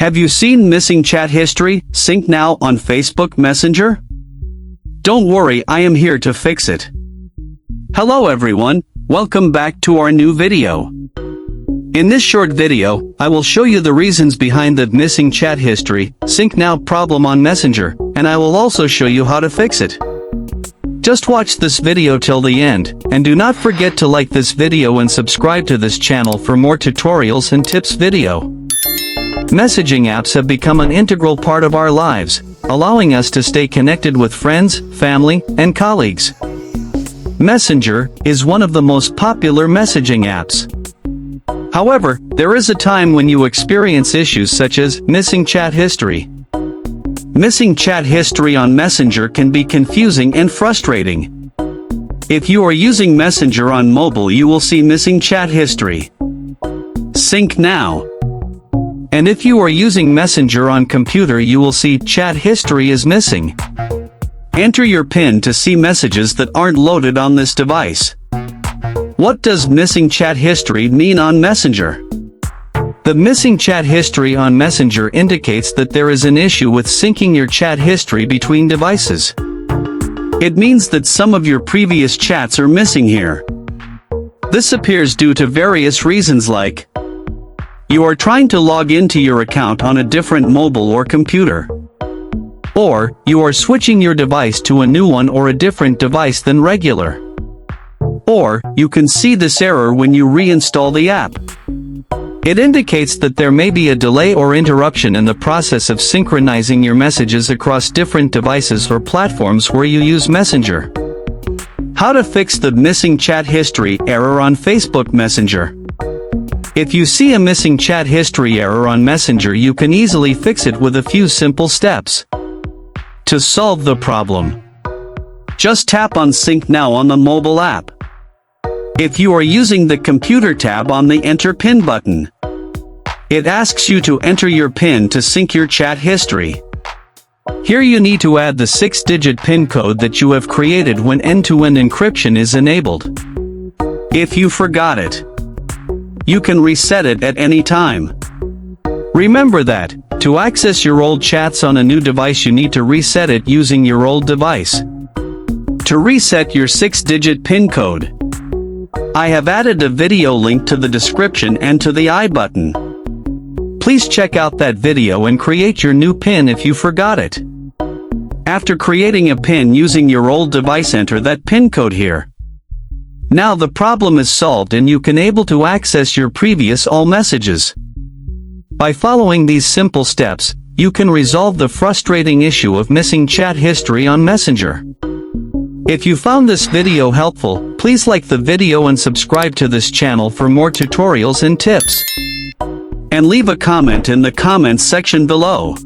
Have you seen missing chat history, sync now on Facebook Messenger? Don't worry, I am here to fix it. Hello everyone, welcome back to our new video. In this short video, I will show you the reasons behind the missing chat history, sync now problem on Messenger, and I will also show you how to fix it. Just watch this video till the end, and do not forget to like this video and subscribe to this channel for more tutorials and tips video. Messaging apps have become an integral part of our lives, allowing us to stay connected with friends, family, and colleagues. Messenger is one of the most popular messaging apps. However, there is a time when you experience issues such as missing chat history. Missing chat history on Messenger can be confusing and frustrating. If you are using Messenger on mobile, you will see missing chat history. Sync now. And if you are using Messenger on computer, you will see chat history is missing. Enter your PIN to see messages that aren't loaded on this device. What does missing chat history mean on Messenger? The missing chat history on Messenger indicates that there is an issue with syncing your chat history between devices. It means that some of your previous chats are missing here. This appears due to various reasons like you are trying to log into your account on a different mobile or computer. Or, you are switching your device to a new one or a different device than regular. Or, you can see this error when you reinstall the app. It indicates that there may be a delay or interruption in the process of synchronizing your messages across different devices or platforms where you use Messenger. How to fix the missing chat history error on Facebook Messenger. If you see a missing chat history error on Messenger, you can easily fix it with a few simple steps. To solve the problem, just tap on Sync Now on the mobile app. If you are using the computer, tab on the Enter PIN button. It asks you to enter your PIN to sync your chat history. Here you need to add the 6-digit PIN code that you have created when end-to-end encryption is enabled. If you forgot it, you can reset it at any time. Remember that, to access your old chats on a new device, you need to reset it using your old device. To reset your 6-digit PIN code, I have added a video link to the description and to the I button. Please check out that video and create your new PIN if you forgot it. After creating a PIN using your old device, enter that PIN code here. Now the problem is solved and you can able to access your previous all messages. By following these simple steps, you can resolve the frustrating issue of missing chat history on Messenger. If you found this video helpful, please like the video and subscribe to this channel for more tutorials and tips. And leave a comment in the comments section below.